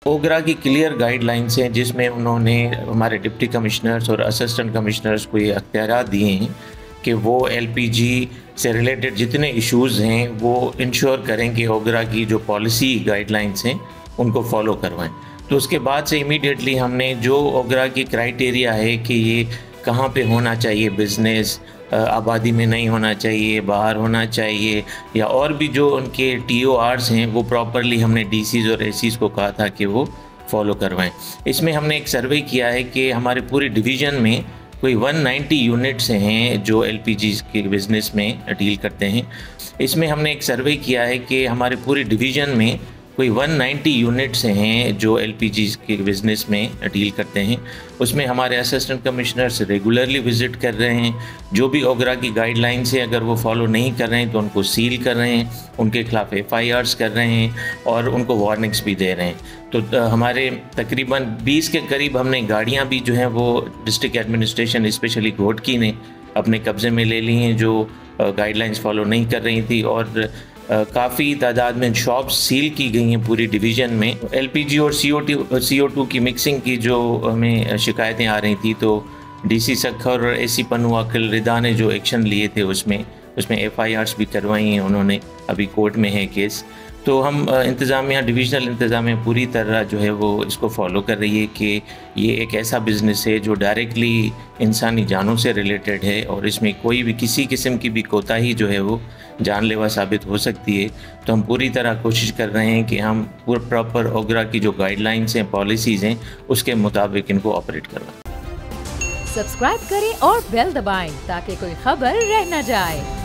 ओगरा की clear guidelines हैं जिसमें उन्होंने हमारे डिप्टी कमिश्नर्स और असिस्टेंट कमिश्नर्स को ये अख्तियारात दिए हैं कि वो एलपीजी से रिलेटेड जितने इश्यूज़ हैं वो इंश्योर करें कि ओगरा की जो पॉलिसी गाइडलाइंस हैं उनको फॉलो करवाएं। तो उसके बाद से इमीडिएटली हमने जो ओगरा की क्राइटेरिया है कि ये कहाँ पे होना चाहिए बिज़नेस, आबादी में नहीं होना चाहिए, बाहर होना चाहिए, या और भी जो उनके टीओआरस हैं वो प्रॉपरली हमने डीसीज़ और एसीज़ को कहा था कि वो फॉलो करवाएं। इसमें हमने एक सर्वे किया है कि हमारे पूरे डिवीज़न में कोई 190 यूनिट्स हैं जो एलपीजी के बिज़नेस में डील करते हैं। इसमें हमने एक सर्वे किया है कि हमारे पूरे डिवीज़न में कोई 190 यूनिट्स हैं जो एलपीजी के बिज़नेस में डील करते हैं। उसमें हमारे असिस्टेंट कमिश्नर्स रेगुलरली विज़िट कर रहे हैं। जो भी ओगरा की गाइडलाइंस हैं अगर वो फॉलो नहीं कर रहे हैं तो उनको सील कर रहे हैं, उनके खिलाफ एफआईआर्स कर रहे हैं और उनको वार्निंग्स भी दे रहे हैं। तो हमारे तकरीबन 20 के करीब हमने गाड़ियाँ भी जो हैं वो डिस्ट्रिक्ट एडमिनिस्ट्रेशन स्पेशली घोटकी ने अपने कब्ज़े में ले ली हैं जो गाइडलाइंस फॉलो नहीं कर रही थी, और काफ़ी तादाद में शॉप्स सील की गई हैं पूरी डिवीज़न में। एलपीजी और CO2 की मिक्सिंग की जो हमें शिकायतें आ रही थी तो डीसी सखर और एसी पन्नू अकिल रिदा ने जो एक्शन लिए थे उसमें एफआईआर्स भी करवाई हैं उन्होंने, अभी कोर्ट में है केस। तो हम इंतज़ामिया, डिविजनल इंतज़ामिया पूरी तरह जो है वो इसको फॉलो कर रही है कि ये एक ऐसा बिज़नेस है जो डायरेक्टली इंसानी जानों से रिलेटेड है और इसमें कोई भी किसी किस्म की भी कोताही जो है वो जानलेवा साबित हो सकती है। तो हम पूरी तरह कोशिश कर रहे हैं कि हम पूरा प्रॉपर ओगरा की जो गाइडलाइंस हैं, पॉलिसीज़ हैं, उसके मुताबिक इनको ऑपरेट करवाएं। सब्सक्राइब करें और बेल दबाएं ताकि कोई खबर रह न जाए।